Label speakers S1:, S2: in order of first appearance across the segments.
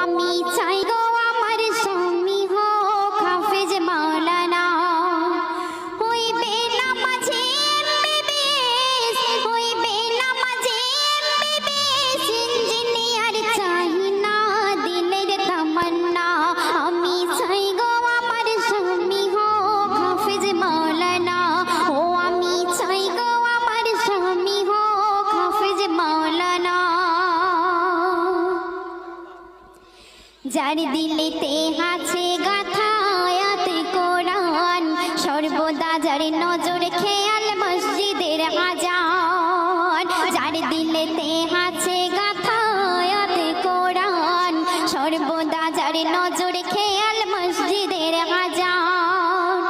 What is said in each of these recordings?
S1: আমি চাই গো আমার স্বামী হোক হাফেজ মাওলানা, হইবে নামাজে এমবিবিএস, হইবে নামাজে এমবিবিএস, ইঞ্জিনিয়ার চাই না দিলের তামান্না। আমি চাই গো আমার স্বামী হোক হাফেজ মাওলানা, ও আমি চাই গো আমার স্বামী হোক হাফেজ মাওলানা। যার দিলেতে আছে গাথা আয়াতে কোরআন, সর্বদা যার নজর খেয়াল মসজিদের আজান। যার দিলেতে আছে গাথা আয়াতে কোরআন, সর্বদা যার নজর খেয়াল মসজিদের আজান।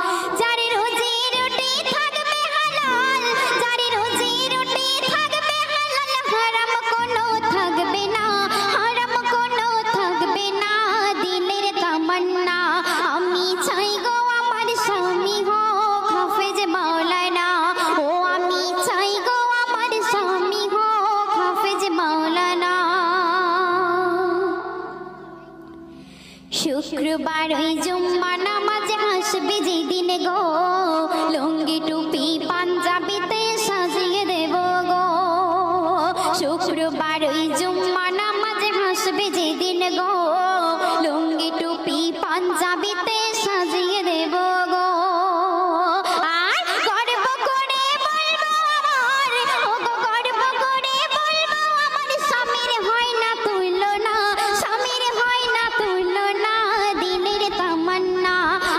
S1: যার রুজি রুটি থাকবে হালাল, যার রুজি রুটি থাকবে হালাল, হারাম কোনো থাকবে না, হারাম কোনো থাকবে না দিলের তামান্না। আমি চাই গো আমার স্বামী হোক হাফেজ মাওলানা, ও আমি চাই গো আমার স্বামী হোক হাফেজ মাওলানা। শুক্রবার ওই জুম্মা নামাজ হাসবে যেদিন গো, লুঙ্গি টুপি পাঞ্জাবিতে সাজিয়ে দেব গো। শুক্রবার ওই জুম্মা নামাজ হাসবে যেদিন গো, লুঙ্গি টুপি পাঞ্জাবিতে সাজিয়ে দেব গো। আর গর্ব করে বলবো আমার, ও গো গর্ব করে বলবো আমার স্বামীর হয় না তুলনা, স্বামীর হয় না তুলনা দিলের তামান্না।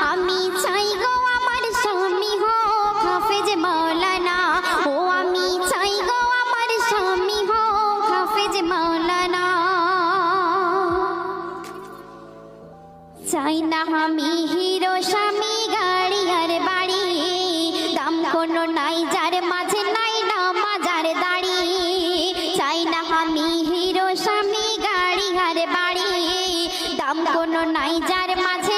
S1: আমি চাই গো আমার স্বামী হোক হাফেজ মাওলানা, ও আমি চাই গো আমার স্বামী হোক হাফেজ মাওলানা। চাই না আমি হিরো স্বামী গাড়ি আর বাড়ি, দাম কোনো নাই যার মাঝে নাই নামাজার দাড়ি। চাই না আমি হিরো স্বামী গাড়ি আর বাড়ি, দাম কোনো নাই যার মাঝে